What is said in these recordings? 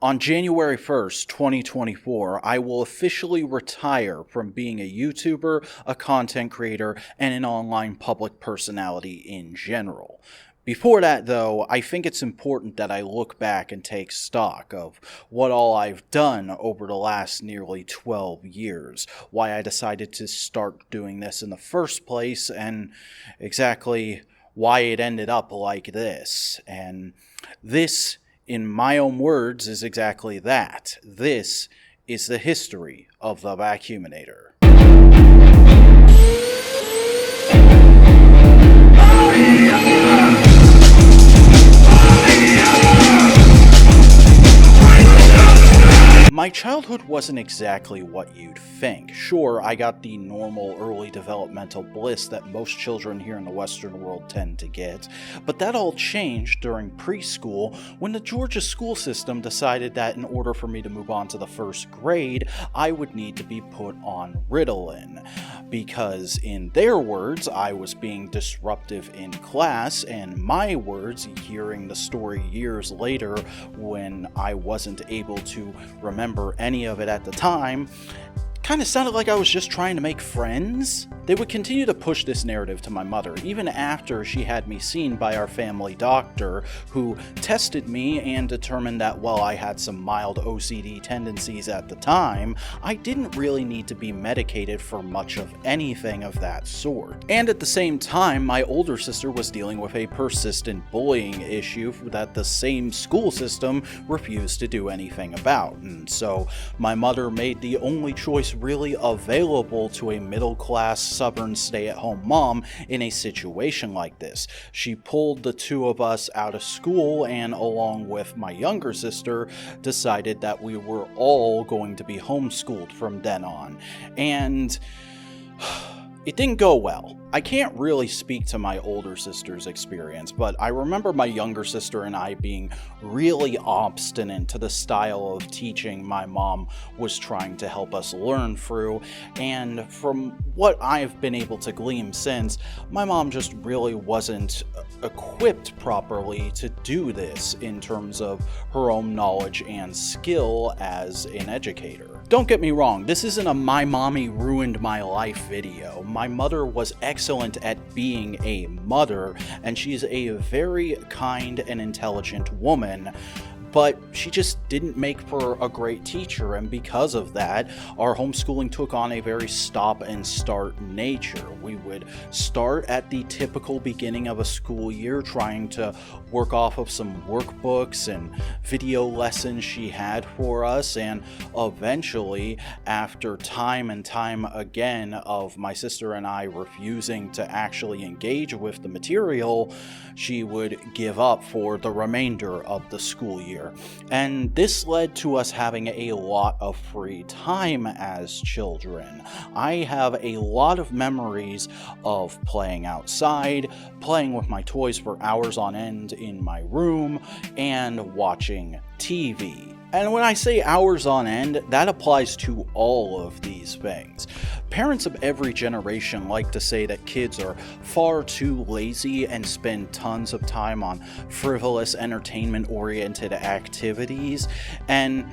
On January 1st, 2024, I will officially retire from being a YouTuber, a content creator, and an online public personality in general. Before that, though, I think it's important that I look back and take stock of what all I've done over the last nearly 12 years, why I decided to start doing this in the first place, and exactly why it ended up like this. And this, in my own words, is exactly that. This is the history of the Vacuuminator. My childhood wasn't exactly what you'd think. Sure, I got the normal early developmental bliss that most children here in the Western world tend to get, but that all changed during preschool when the Georgia school system decided that in order for me to move on to the first grade, I would need to be put on Ritalin. Because in their words, I was being disruptive in class, and my words, hearing the story years later when I wasn't able to remember any of it at the time, kind of sounded like I was just trying to make friends. They would continue to push this narrative to my mother, even after she had me seen by our family doctor, who tested me and determined that while I had some mild OCD tendencies at the time, I didn't really need to be medicated for much of anything of that sort. And at the same time, my older sister was dealing with a persistent bullying issue that the same school system refused to do anything about. And so my mother made the only choice really available to a middle-class, stubborn, stay-at-home mom in a situation like this. She pulled the two of us out of school and, along with my younger sister, decided that we were all going to be homeschooled from then on. And it didn't go well. I can't really speak to my older sister's experience, but I remember my younger sister and I being really obstinate to the style of teaching my mom was trying to help us learn through, and from what I've been able to glean since, my mom just really wasn't equipped properly to do this in terms of her own knowledge and skill as an educator. Don't get me wrong, this isn't a "my mommy ruined my life" video. My mother was excellent at being a mother, and she's a very kind and intelligent woman, but she just didn't make for a great teacher, and because of that, our homeschooling took on a very stop and start nature. We would start at the typical beginning of a school year, trying to work off of some workbooks and video lessons she had for us, and eventually, after time and time again of my sister and I refusing to actually engage with the material, she would give up for the remainder of the school year. And this led to us having a lot of free time as children. I have a lot of memories of playing outside, playing with my toys for hours on end in my room, and watching TV. And when I say hours on end, that applies to all of these things. Parents of every generation like to say that kids are far too lazy and spend tons of time on frivolous, entertainment-oriented activities, and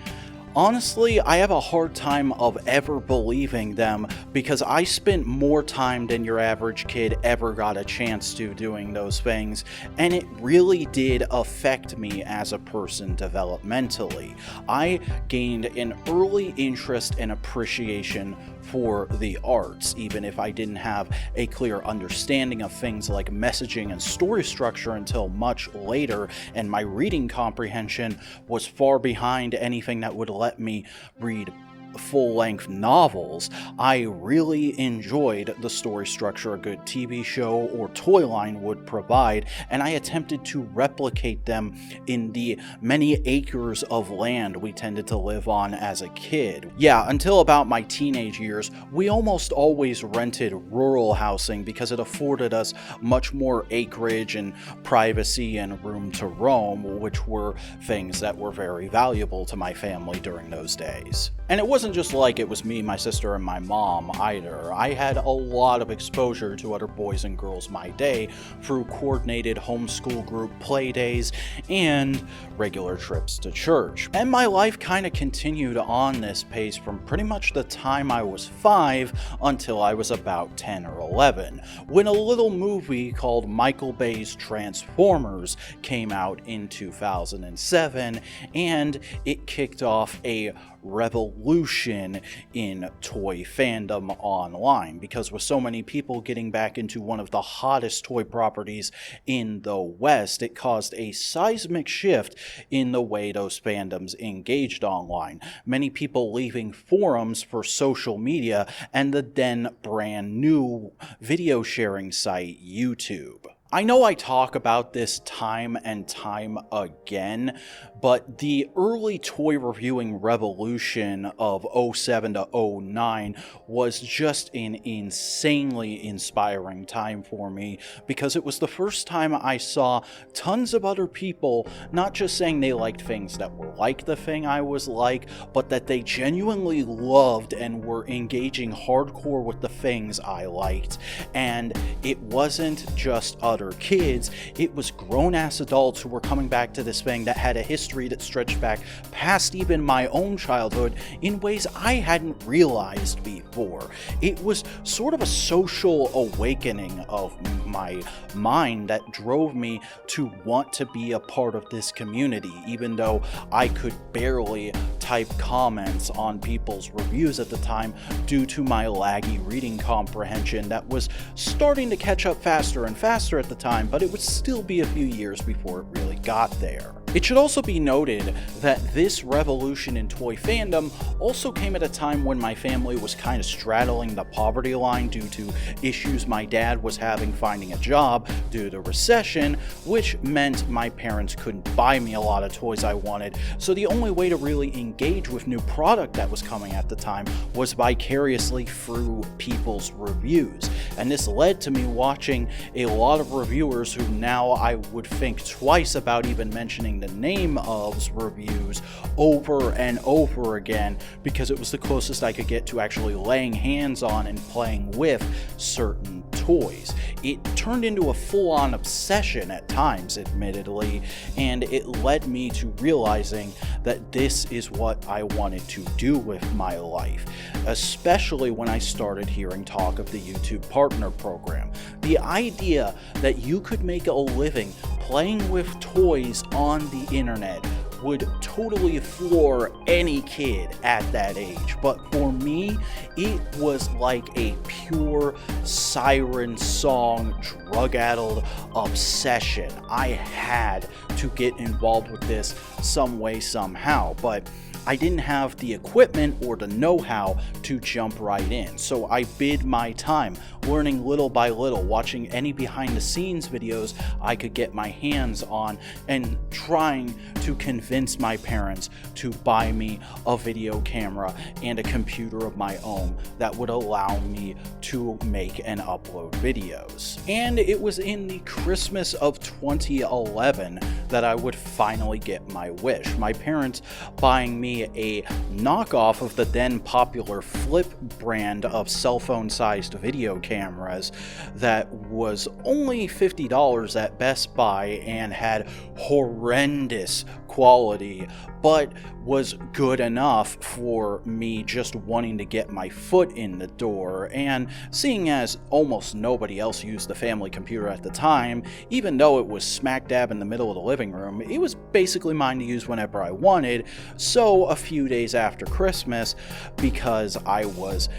honestly, I have a hard time of ever believing them because I spent more time than your average kid ever got a chance to doing those things, and it really did affect me as a person developmentally. I gained an early interest and appreciation for the arts, even if I didn't have a clear understanding of things like messaging and story structure until much later, and my reading comprehension was far behind anything that would let me read full-length novels. I really enjoyed the story structure a good TV show or toy line would provide, and I attempted to replicate them in the many acres of land we tended to live on as a kid. Yeah, until about my teenage years, we almost always rented rural housing because it afforded us much more acreage and privacy and room to roam, which were things that were very valuable to my family during those days. And it wasn't wasn't just like it was me, my sister, and my mom either. I had a lot of exposure to other boys and girls my day through coordinated homeschool group play days and regular trips to church. And my life kind of continued on this pace from pretty much the time I was 5 until I was about 10 or 11, when a little movie called Michael Bay's Transformers came out in 2007, and it kicked off a revolution in toy fandom online, because with so many people getting back into one of the hottest toy properties in the West, it caused a seismic shift in the way those fandoms engaged online. Many people leaving forums for social media and the then brand new video sharing site YouTube. I know I talk about this time and time again, but the early toy reviewing revolution of 07 to 09 was just an insanely inspiring time for me, because it was the first time I saw tons of other people not just saying they liked things that were like the thing I was like, but that they genuinely loved and were engaging hardcore with the things I liked. And it wasn't just other kids, it was grown-ass adults who were coming back to this thing that had a history that stretched back past even my own childhood in ways I hadn't realized before. It was sort of a social awakening of my mind that drove me to want to be a part of this community, even though I could barely type comments on people's reviews at the time due to my laggy reading comprehension that was starting to catch up faster and faster at the time, but it would still be a few years before it really got there. It should also be noted that this revolution in toy fandom also came at a time when my family was kind of straddling the poverty line due to issues my dad was having finding a job due to recession, which meant my parents couldn't buy me a lot of toys I wanted, so the only way to really engage with new product that was coming at the time was vicariously through people's reviews. And this led to me watching a lot of reviewers who now I would think twice about even mentioning the name of's reviews over and over again, because it was the closest I could get to actually laying hands on and playing with certain toys. It turned into a full-on obsession at times, admittedly, and it led me to realizing that this is what I wanted to do with my life, especially when I started hearing talk of the YouTube Partner Program. The idea that you could make a living playing with toys on the internet would totally floor any kid at that age, but for me, it was like a pure siren song, drug-addled obsession. I had to get involved with this some way, somehow, but I didn't have the equipment or the know-how to jump right in, so I bid my time, learning little by little, watching any behind-the-scenes videos I could get my hands on, and trying to convince my parents to buy me a video camera and a computer of my own that would allow me to make and upload videos. And it was in the Christmas of 2011 that I would finally get my wish. My parents buying me a knockoff of the then popular Flip brand of cell phone sized video cameras that was only $50 at Best Buy and had horrendous quality, but was good enough for me just wanting to get my foot in the door. And seeing as almost nobody else used the family computer at the time, even though it was smack dab in the middle of the living room, it was basically mine to use whenever I wanted. So a few days after Christmas, because I was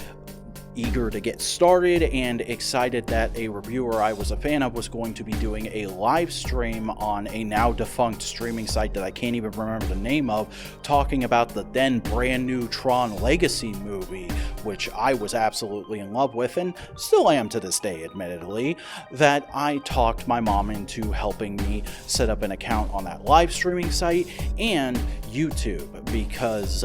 eager to get started and excited that a reviewer I was a fan of was going to be doing a live stream on a now defunct streaming site that I can't even remember the name of, talking about the then brand new Tron Legacy movie, which I was absolutely in love with and still am to this day, admittedly, that I talked my mom into helping me set up an account on that live streaming site and YouTube, because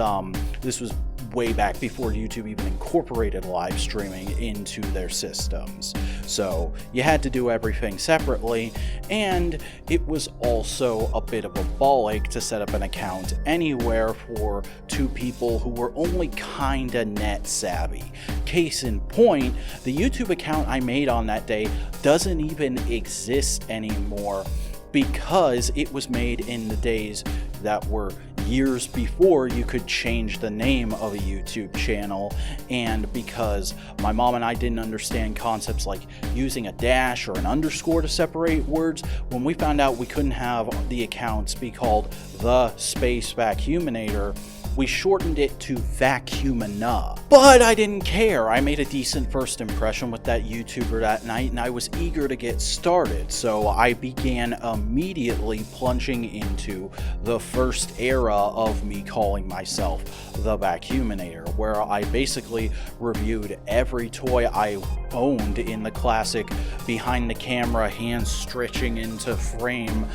this was way back before YouTube even incorporated live streaming into their systems. So you had to do everything separately, and it was also a bit of a ball ache to set up an account anywhere for two people who were only kinda net savvy. Case in point, the YouTube account I made on that day doesn't even exist anymore because it was made in the days that were years before you could change the name of a YouTube channel, and because my mom and I didn't understand concepts like using a dash or an underscore to separate words, when we found out we couldn't have the accounts be called the space Vacuuminator, we shortened it to Vacuumina. But I didn't care. I made a decent first impression with that YouTuber that night, and I was eager to get started, so I began immediately plunging into the first era of me calling myself the Vacuuminator, where I basically reviewed every toy I owned in the classic behind the camera, hand stretching into frame,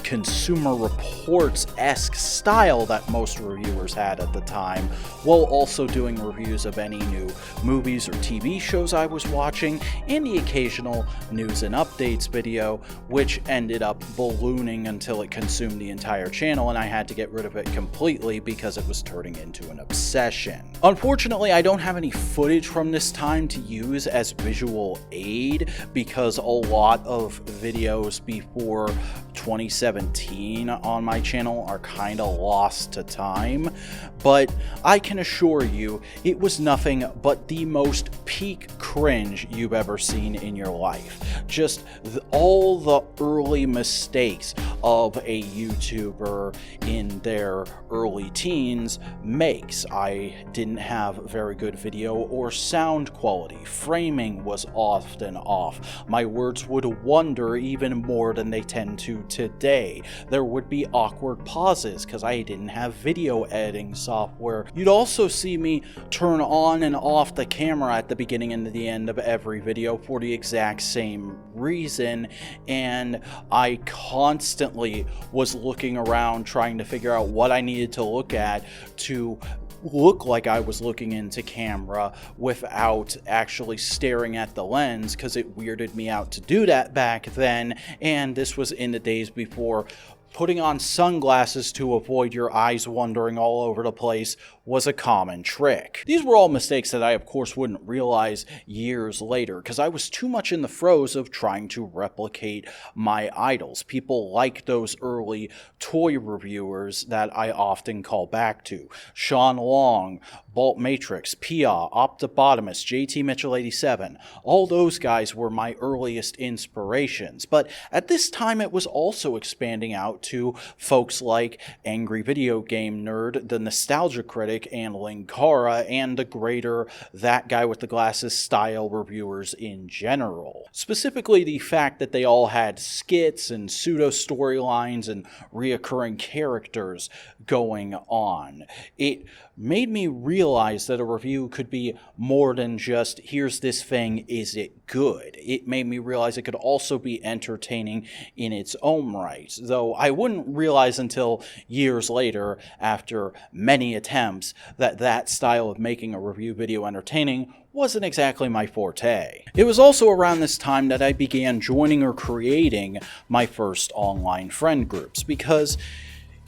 Consumer Reports-esque style that most reviewers had at the time, while also doing reviews of any new movies or TV shows I was watching, and the occasional news and updates video, which ended up ballooning until it consumed the entire channel and I had to get rid of it completely because it was turning into an obsession. Unfortunately, I don't have any footage from this time to use as visual aid because a lot of videos before 2017 on my channel are kinda lost to time, but I can assure you it was nothing but the most peak cringe you've ever seen in your life. Just all the early mistakes of a YouTuber in their early teens makes. I didn't have very good video or sound quality. Framing was often off. My words would wander even more than they tend to today. There would be awkward pauses because I didn't have video editing software. You'd also see me turn on and off the camera at the beginning and the end of every video for the exact same reason, and I constantly was looking around trying to figure out what I needed to look at to look like I was looking into camera without actually staring at the lens, because it weirded me out to do that back then, and this was in the days before putting on sunglasses to avoid your eyes wandering all over the place was a common trick. These were all mistakes that I of course wouldn't realize years later because I was too much in the throes of trying to replicate my idols, people like those early toy reviewers that I often call back to. Sean Long, Bolt Matrix, Pia, Optobotomus, JT Mitchell 87, all those guys were my earliest inspirations, but at this time it was also expanding out to folks like Angry Video Game Nerd, the Nostalgia Critic, and Linkara, and the greater That Guy with the Glasses style reviewers in general. Specifically the fact that they all had skits and pseudo-storylines and reoccurring characters going on. It made me realize that a review could be more than just, here's this thing, is it good? It made me realize it could also be entertaining in its own right, though I wouldn't realize until years later, after many attempts, that that style of making a review video entertaining wasn't exactly my forte. It was also around this time that I began joining or creating my first online friend groups, because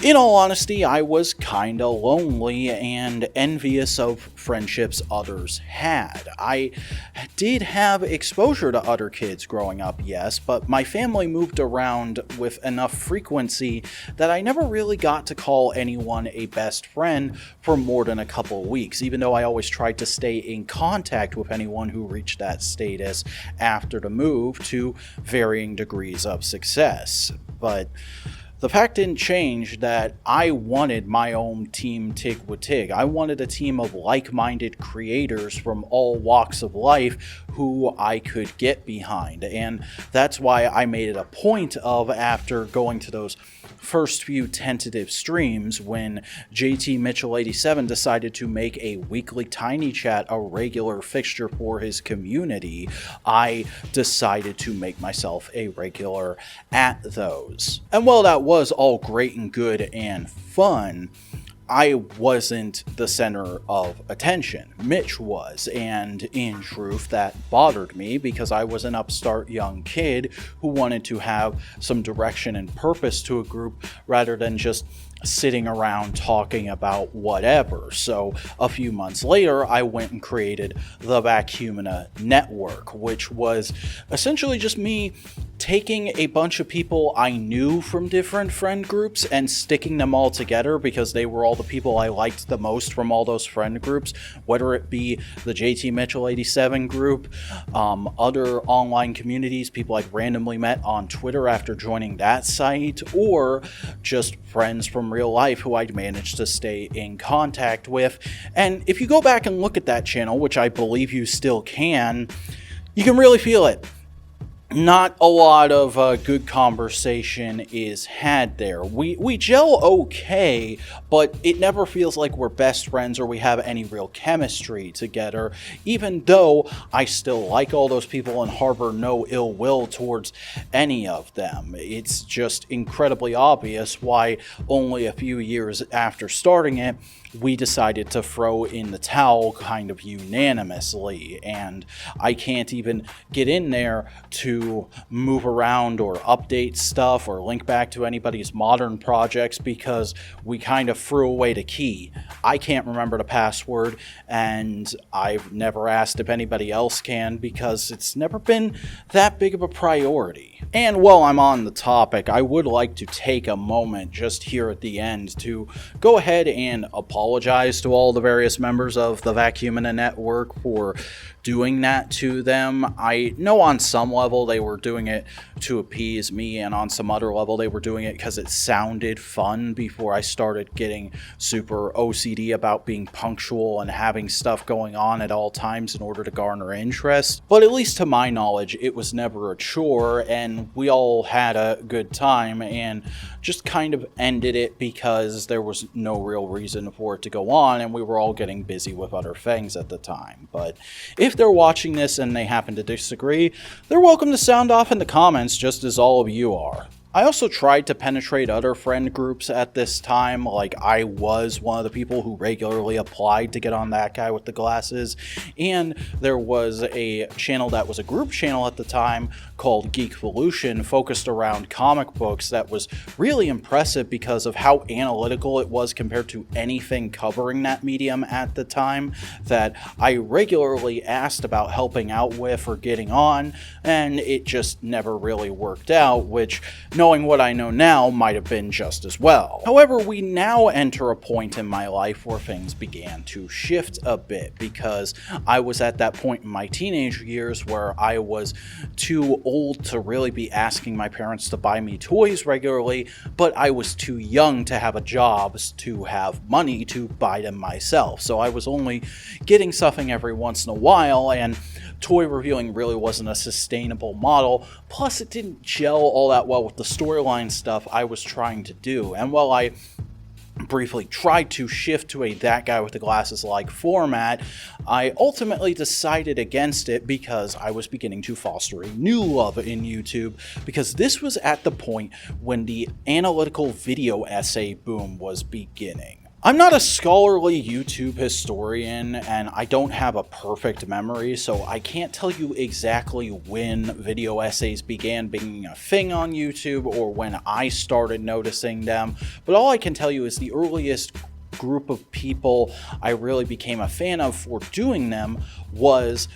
in all honesty, I was kinda lonely and envious of friendships others had. I did have exposure to other kids growing up, yes, but my family moved around with enough frequency that I never really got to call anyone a best friend for more than a couple of weeks, even though I always tried to stay in contact with anyone who reached that status after the move to varying degrees of success. But the fact didn't change that I wanted my own team Tig with Tig. I wanted a team of like-minded creators from all walks of life who I could get behind. And that's why I made it a point of, after going to those first few tentative streams, when JT Mitchell 87 decided to make a weekly Tiny Chat a regular fixture for his community, I decided to make myself a regular at those. And while that was all great and good and fun, I wasn't the center of attention. Mitch was, and in truth, that bothered me because I was an upstart young kid who wanted to have some direction and purpose to a group rather than just sitting around talking about whatever. So a few months later, I went and created the Vacuuminator network, which was essentially just me taking a bunch of people I knew from different friend groups and sticking them all together because they were all the people I liked the most from all those friend groups, whether it be the JT Mitchell 87 group, other online communities, people I'd randomly met on Twitter after joining that site, or just friends from real life who I'd managed to stay in contact with. And if you go back and look at that channel, which I believe you still can, you can really feel it. Not a lot of good conversation is had there. We gel okay, but it never feels like we're best friends or we have any real chemistry together, even though I still like all those people and harbor no ill will towards any of them. It's just incredibly obvious why only a few years after starting it, we decided to throw in the towel kind of unanimously, and I can't even get in there to move around or update stuff or link back to anybody's modern projects because we kind of threw away the key. I can't remember the password, and I've never asked if anybody else can because it's never been that big of a priority. And while I'm on the topic, I would like to take a moment just here at the end to go ahead and apologize to all the various members of the Vacuuminator network for doing that to them. I know on some level they were doing it to appease me, and on some other level they were doing it because it sounded fun before I started getting super OCD about being punctual and having stuff going on at all times in order to garner interest. But at least to my knowledge, it was never a chore, and we all had a good time and just kind of ended it because there was no real reason for it to go on, and we were all getting busy with other things at the time. But if they're watching this and they happen to disagree, they're welcome to sound off in the comments just as all of you are. I also tried to penetrate other friend groups at this time, like I was one of the people who regularly applied to get on That Guy with the Glasses, and there was a channel that was a group channel at the time called Geekvolution, focused around comic books, that was really impressive because of how analytical it was compared to anything covering that medium at the time, that I regularly asked about helping out with or getting on, and it just never really worked out, which, knowing what I know now, might have been just as well. However, we now enter a point in my life where things began to shift a bit, because I was at that point in my teenage years where I was too old to really be asking my parents to buy me toys regularly, but I was too young to have a job to have money to buy them myself. So I was only getting something every once in a while, and toy reviewing really wasn't a sustainable model. Plus, it didn't gel all that well with the storyline stuff I was trying to do. And while I briefly tried to shift to a That Guy with the Glasses like format, I ultimately decided against it because I was beginning to foster a new love in YouTube, because this was at the point when the analytical video essay boom was beginning. I'm not a scholarly YouTube historian, and I don't have a perfect memory, so I can't tell you exactly when video essays began being a thing on YouTube or when I started noticing them, but all I can tell you is the earliest group of people I really became a fan of for doing them was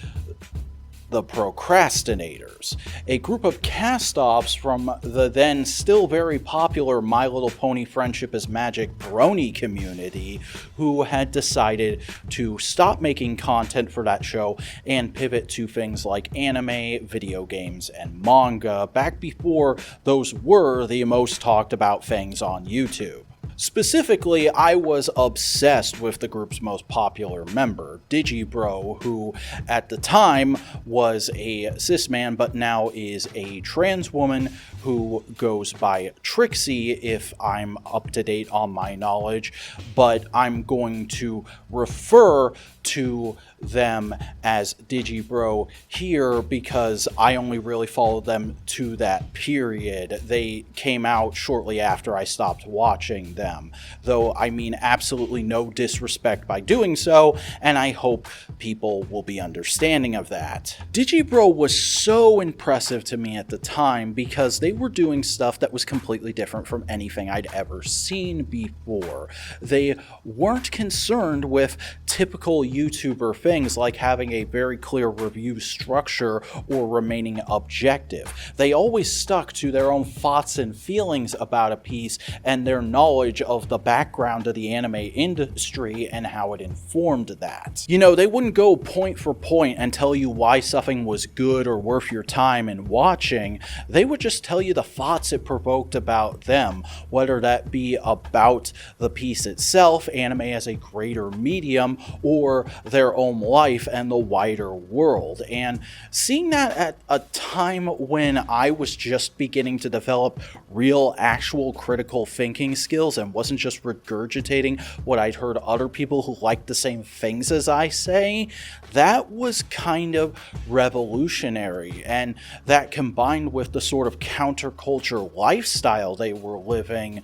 the Procrastinators, a group of cast-offs from the then still very popular My Little Pony Friendship is Magic brony community, who had decided to stop making content for that show and pivot to things like anime, video games, and manga, back before those were the most talked about things on YouTube. Specifically, I was obsessed with the group's most popular member, Digibro, who at the time was a cis man but now is a trans woman who goes by Trixie, if I'm up to date on my knowledge, but I'm going to refer to them as Digibro here because I only really followed them to that period. They came out shortly after I stopped watching them, though I mean absolutely no disrespect by doing so, and I hope people will be understanding of that. Digibro was so impressive to me at the time because they were doing stuff that was completely different from anything I'd ever seen before. They weren't concerned with typical YouTuber things like having a very clear review structure or remaining objective. They always stuck to their own thoughts and feelings about a piece and their knowledge of the background of the anime industry and how it informed that. You know, they wouldn't go point for point and tell you why something was good or worth your time in watching. They would just tell you the thoughts it provoked about them, whether that be about the piece itself, anime as a greater medium, or their own life and the wider world. And seeing that at a time when I was just beginning to develop real, actual critical thinking skills and wasn't just regurgitating what I'd heard other people who liked the same things as I say, that was kind of revolutionary. And that combined with the sort of counterculture lifestyle they were living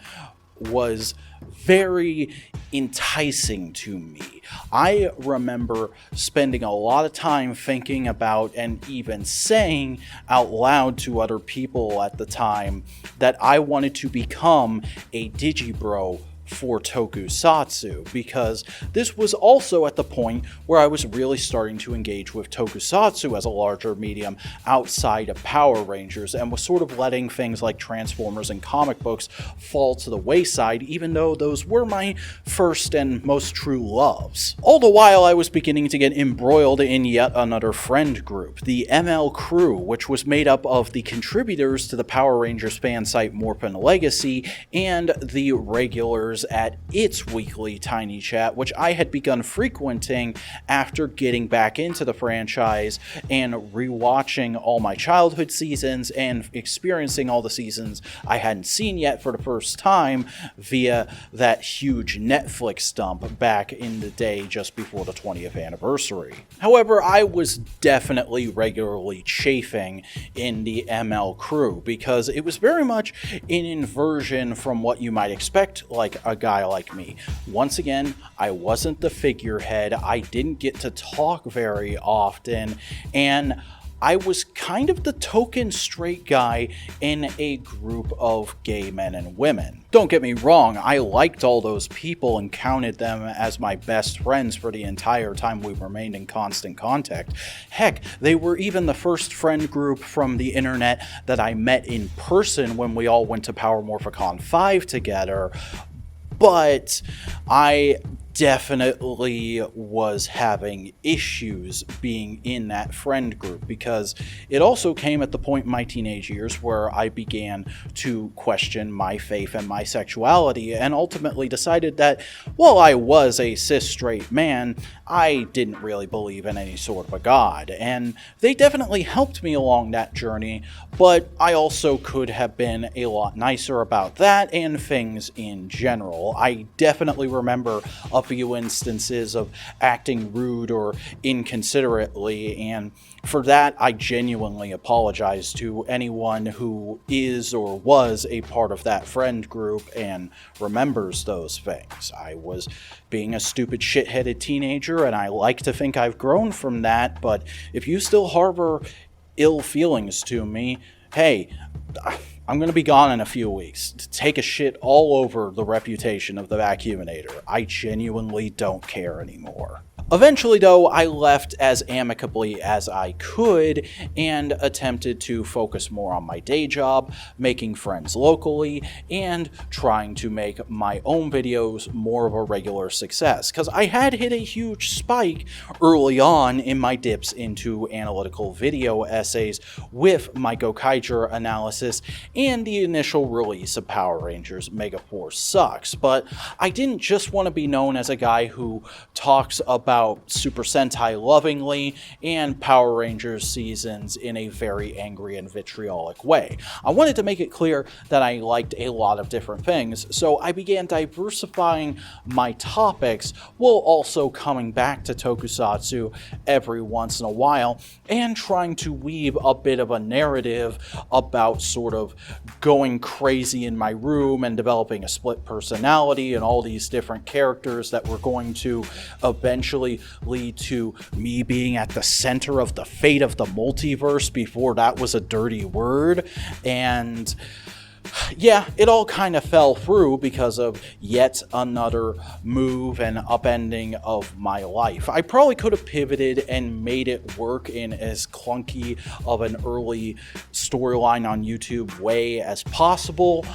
was very enticing to me. I remember spending a lot of time thinking about and even saying out loud to other people at the time that I wanted to become a Digibro for tokusatsu, because this was also at the point where I was really starting to engage with tokusatsu as a larger medium outside of Power Rangers, and was sort of letting things like Transformers and comic books fall to the wayside, even though those were my first and most true loves. All the while I was beginning to get embroiled in yet another friend group, the ML Crew, which was made up of the contributors to the Power Rangers fan site Morphin Legacy and the regulars at its weekly tiny chat, which I had begun frequenting after getting back into the franchise and rewatching all my childhood seasons and experiencing all the seasons I hadn't seen yet for the first time via that huge Netflix dump back in the day just before the 20th anniversary. However, I was definitely regularly chafing in the ML Crew because it was very much an inversion from what you might expect like a guy like me. Once again, I wasn't the figurehead, I didn't get to talk very often, and I was kind of the token straight guy in a group of gay men and women. Don't get me wrong, I liked all those people and counted them as my best friends for the entire time we remained in constant contact. Heck, they were even the first friend group from the internet that I met in person when we all went to Power Morphicon 5 together. But I definitely was having issues being in that friend group because it also came at the point in my teenage years where I began to question my faith and my sexuality, and ultimately decided that while I was a cis straight man, I didn't really believe in any sort of a god. And they definitely helped me along that journey, but I also could have been a lot nicer about that and things in general. I definitely remember a few instances of acting rude or inconsiderately, and for that I genuinely apologize to anyone who is or was a part of that friend group and remembers those things. I was being a stupid shit-headed teenager, and I like to think I've grown from that, but if you still harbor ill feelings to me, hey, I'm going to be gone in a few weeks to take a shit all over the reputation of the Vacuuminator. I genuinely don't care anymore. Eventually, though, I left as amicably as I could and attempted to focus more on my day job, making friends locally, and trying to make my own videos more of a regular success, because I had hit a huge spike early on in my dips into analytical video essays with my Gokaiger analysis and the initial release of Power Rangers Megaforce Sucks. But I didn't just want to be known as a guy who talks about about Super Sentai lovingly and Power Rangers seasons in a very angry and vitriolic way. I wanted to make it clear that I liked a lot of different things, so I began diversifying my topics while also coming back to tokusatsu every once in a while and trying to weave a bit of a narrative about sort of going crazy in my room and developing a split personality and all these different characters that were going to eventually lead to me being at the center of the fate of the multiverse before that was a dirty word. And yeah, it all kind of fell through because of yet another move and upending of my life. I probably could have pivoted and made it work in as clunky of an early storyline on YouTube way as possible,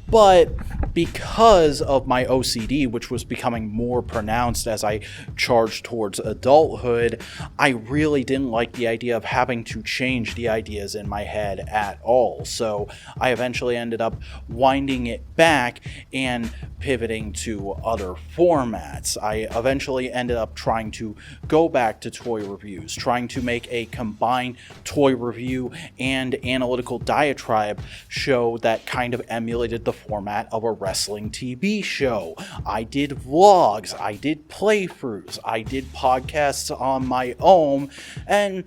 but because of my OCD, which was becoming more pronounced as I charged towards adulthood, I really didn't like the idea of having to change the ideas in my head at all. So I eventually ended up winding it back and pivoting to other formats. I eventually ended up trying to go back to toy reviews, trying to make a combined toy review and analytical diatribe show that kind of emulated the format of a wrestling TV show. I did vlogs, I did playthroughs, I did podcasts on my own, and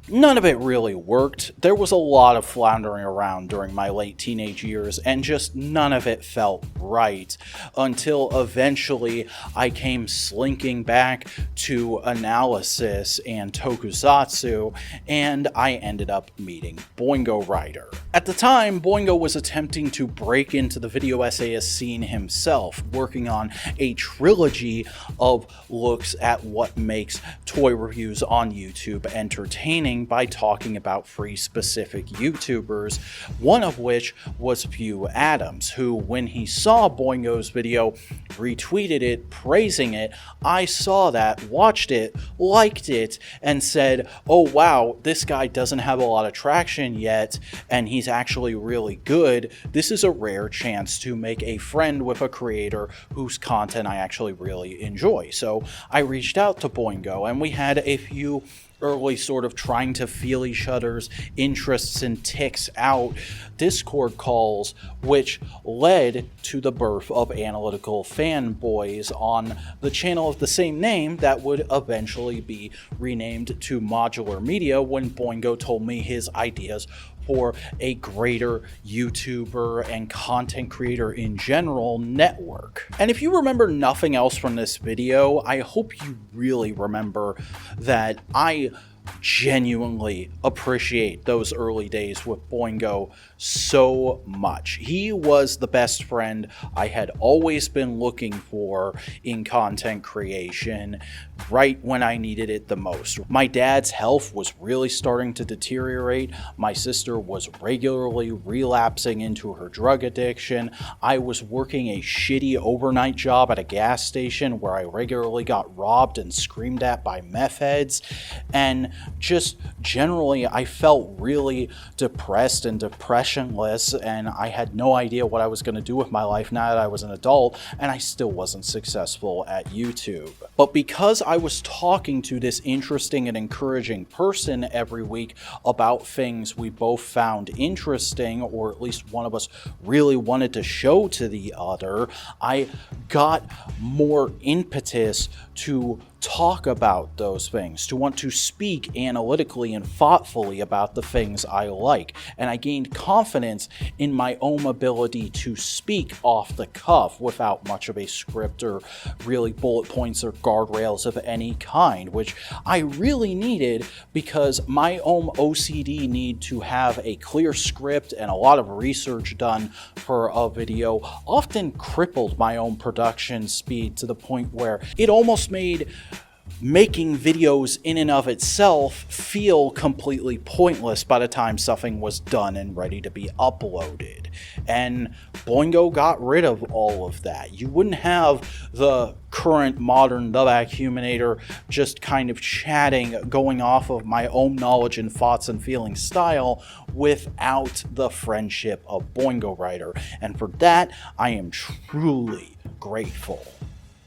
none of it really worked. There was a lot of floundering around during my late teenage years, and just none of it felt right until eventually I came slinking back to analysis and tokusatsu, and I ended up meeting Boingo Rider. At the time, Boingo was attempting to break into the video essayist scene himself, working on a trilogy of looks at what makes toy reviews on YouTube entertaining by talking about 3 specific YouTubers, one of which was View Adams, who, when he saw Boingo's video, retweeted it, praising it. I saw that, watched it, liked it, and said, oh wow, this guy doesn't have a lot of traction yet, and he's actually really good. This is a rare chance to make a friend with a creator whose content I actually really enjoy. So I reached out to Boingo, and we had a few early sort of trying to feel each other's interests and ticks out Discord calls, which led to the birth of Analytical Fanboys on the channel of the same name that would eventually be renamed to Modular Media when Boingo told me his ideas for a greater YouTuber and content creator in general network. And if you remember nothing else from this video, I hope you really remember that I genuinely appreciate those early days with Boingo so much. He was the best friend I had always been looking for in content creation right when I needed it the most. My dad's health was really starting to deteriorate. My sister was regularly relapsing into her drug addiction. I was working a shitty overnight job at a gas station where I regularly got robbed and screamed at by meth heads, and just generally I felt really depressed and depressionless, and I had no idea what I was going to do with my life now that I was an adult, and I still wasn't successful at YouTube. But because I was talking to this interesting and encouraging person every week about things we both found interesting, or at least one of us really wanted to show to the other, I got more impetus to talk about those things, to want to speak analytically and thoughtfully about the things I like. And I gained confidence in my own ability to speak off the cuff without much of a script or really bullet points or guardrails of any kind, which I really needed because my own OCD need to have a clear script and a lot of research done for a video often crippled my own production speed to the point where it almost made making videos in and of itself feel completely pointless by the time something was done and ready to be uploaded. And Boingo got rid of all of that. You wouldn't have the current modern The Vacuuminator just kind of chatting, going off of my own knowledge and thoughts and feeling style without the friendship of Boingo Rider. And for that, I am truly grateful.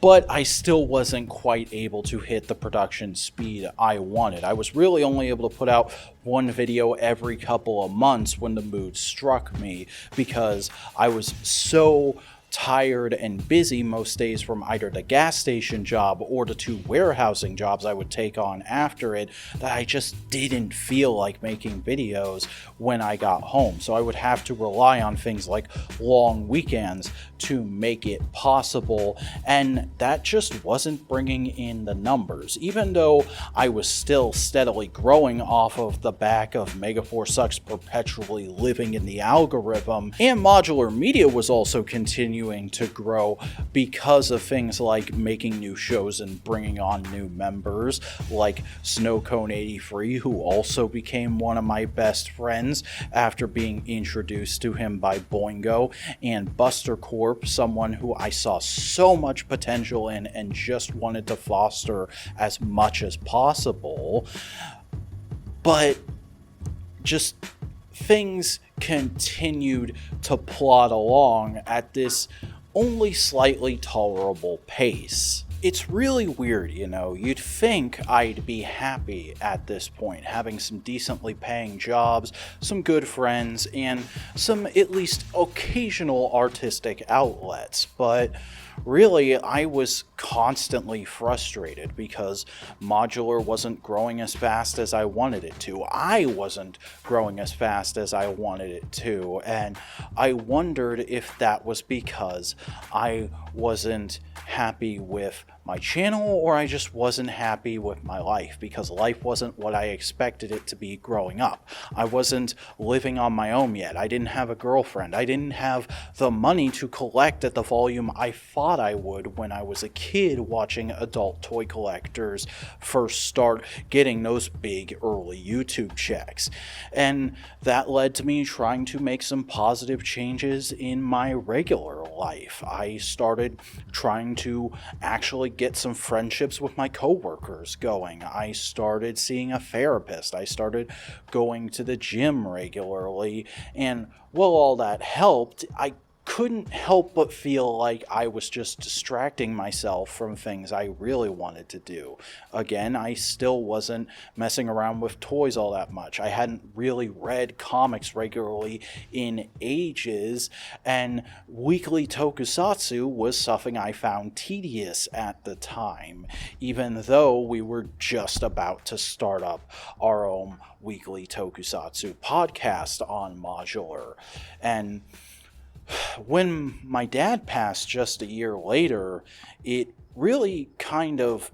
but I still wasn't quite able to hit the production speed I wanted. I was really only able to put out one video every couple of months when the mood struck me, because I was so tired and busy most days from either the gas station job or the 2 warehousing jobs I would take on after it, that I just didn't feel like making videos when I got home. So I would have to rely on things like long weekends to make it possible, and that just wasn't bringing in the numbers. Even though I was still steadily growing off of the back of Megaforce Sucks perpetually living in the algorithm, and Modular Media was also continuing to grow because of things like making new shows and bringing on new members like Snowcone83, who also became one of my best friends after being introduced to him by Boingo, and Buster Corp, someone who I saw so much potential in and just wanted to foster as much as possible. But just things continued to plod along at this only slightly tolerable pace. It's really weird, you know. You'd think I'd be happy at this point, having some decently paying jobs, some good friends, and some at least occasional artistic outlets, but really, I was constantly frustrated because Modular wasn't growing as fast as I wanted it to. I wasn't growing as fast as I wanted it to, and I wondered if that was because I wasn't happy with my channel, or I just wasn't happy with my life, because life wasn't what I expected it to be growing up. I wasn't living on my own yet. I didn't have a girlfriend. I didn't have the money to collect at the volume I thought I would when I was a kid watching adult toy collectors first start getting those big early YouTube checks. And that led to me trying to make some positive changes in my regular life. I started trying to actually get some friendships with my coworkers going. I started seeing a therapist. I started going to the gym regularly. And while all that helped, I couldn't help but feel like I was just distracting myself from things I really wanted to do. Again, I still wasn't messing around with toys all that much. I hadn't really read comics regularly in ages, and weekly tokusatsu was something I found tedious at the time, even though we were just about to start up our own weekly tokusatsu podcast on Modular. And when my dad passed just a year later, it really kind of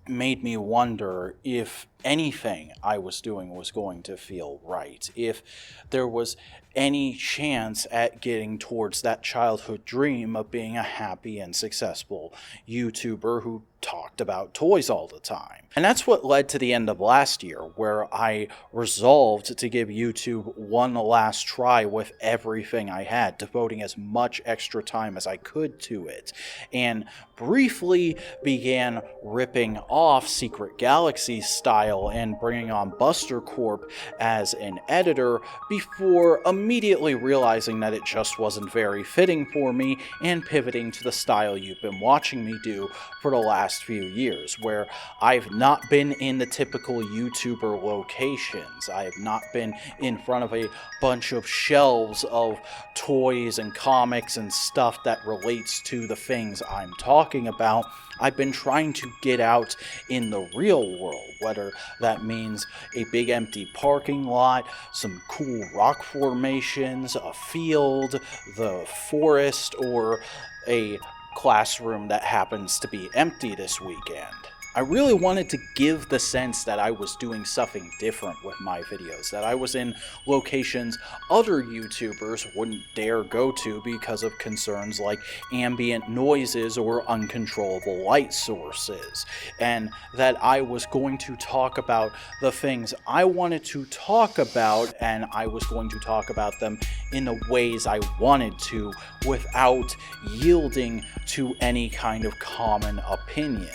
made me wonder if anything I was doing was going to feel right, if there was any chance at getting towards that childhood dream of being a happy and successful YouTuber who talked about toys all the time. And that's what led to the end of last year, where I resolved to give YouTube one last try with everything I had, devoting as much extra time as I could to it, and briefly began ripping off Secret Galaxy style and bringing on Buster Corp as an editor, before immediately realizing that it just wasn't very fitting for me and pivoting to the style you've been watching me do for the last few years, where I've not been in the typical YouTuber locations. I have not been in front of a bunch of shelves of toys and comics and stuff that relates to the things I'm talking about. I've been trying to get out in the real world, whether that means a big empty parking lot, some cool rock formations, a field, the forest, or a classroom that happens to be empty this weekend. I really wanted to give the sense that I was doing something different with my videos, that I was in locations other YouTubers wouldn't dare go to because of concerns like ambient noises or uncontrollable light sources, and that I was going to talk about the things I wanted to talk about, and I was going to talk about them in the ways I wanted to without yielding to any kind of common opinion.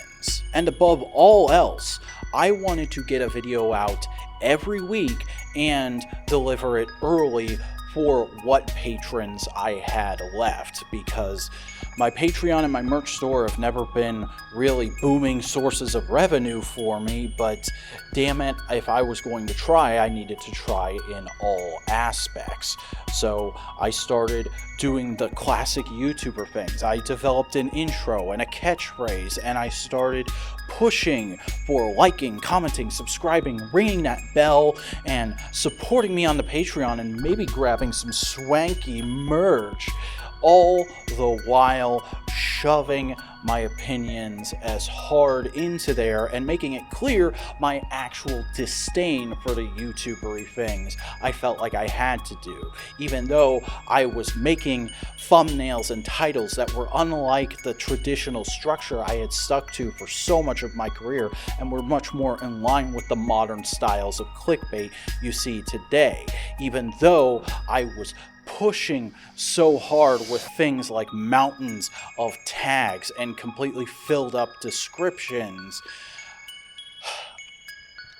And above all else, I wanted to get a video out every week and deliver it early for what patrons I had left, because My Patreon and my merch store have never been really booming sources of revenue for me, but damn it, if I was going to try, I needed to try in all aspects. So I started doing the classic YouTuber things. I developed an intro and a catchphrase, and I started pushing for liking, commenting, subscribing, ringing that bell, and supporting me on the Patreon, and maybe grabbing some swanky merch. All the while shoving my opinions as hard into there and making it clear my actual disdain for the YouTubery things I felt like I had to do, even though I was making thumbnails and titles that were unlike the traditional structure I had stuck to for so much of my career and were much more in line with the modern styles of clickbait you see today, even though I was pushing so hard with things like mountains of tags and completely filled up descriptions.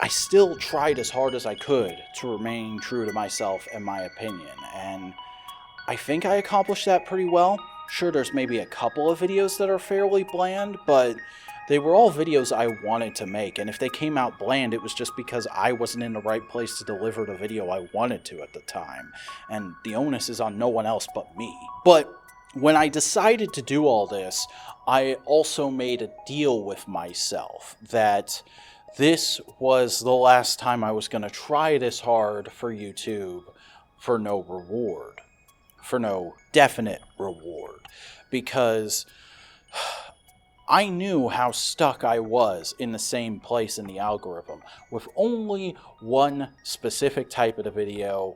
I still tried as hard as I could to remain true to myself and my opinion, and I think I accomplished that pretty well. Sure, there's maybe a couple of videos that are fairly bland, but they were all videos I wanted to make, and if they came out bland, it was just because I wasn't in the right place to deliver the video I wanted to at the time, and the onus is on no one else but me. But when I decided to do all this, I also made a deal with myself that this was the last time I was going to try this hard for YouTube for no reward, for no definite reward, because I knew how stuck I was in the same place in the algorithm, with only one specific type of the video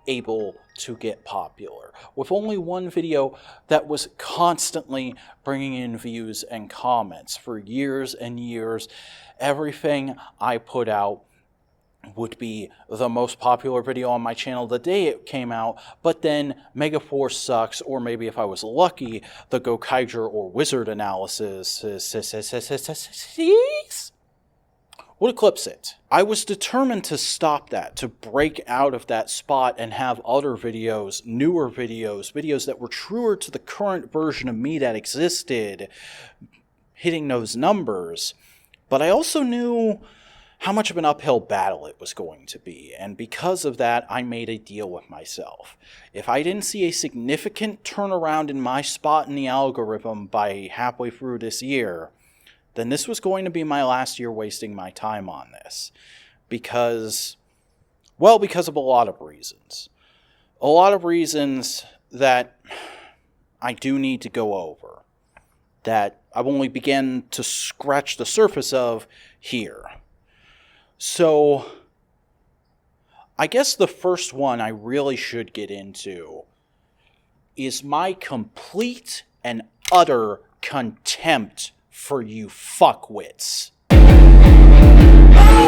able to get popular, with only one video that was constantly bringing in views and comments for years and years. Everything I put out would be the most popular video on my channel the day it came out, but then Megaforce Sucks, or maybe if I was lucky, the Gokaiger or Wizard analysis would eclipse it. I was determined to stop that, to break out of that spot and have other videos, newer videos, videos that were truer to the current version of me that existed, hitting those numbers. But I also knew how much of an uphill battle it was going to be, and because of that, I made a deal with myself. If I didn't see a significant turnaround in my spot in the algorithm by halfway through this year, then this was going to be my last year wasting my time on this. Because of a lot of reasons. A lot of reasons that I do need to go over, that I've only begun to scratch the surface of here. So, I guess the first one I really should get into is my complete and utter contempt for you fuckwits. Oh,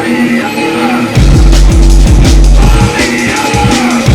yeah. Oh, yeah.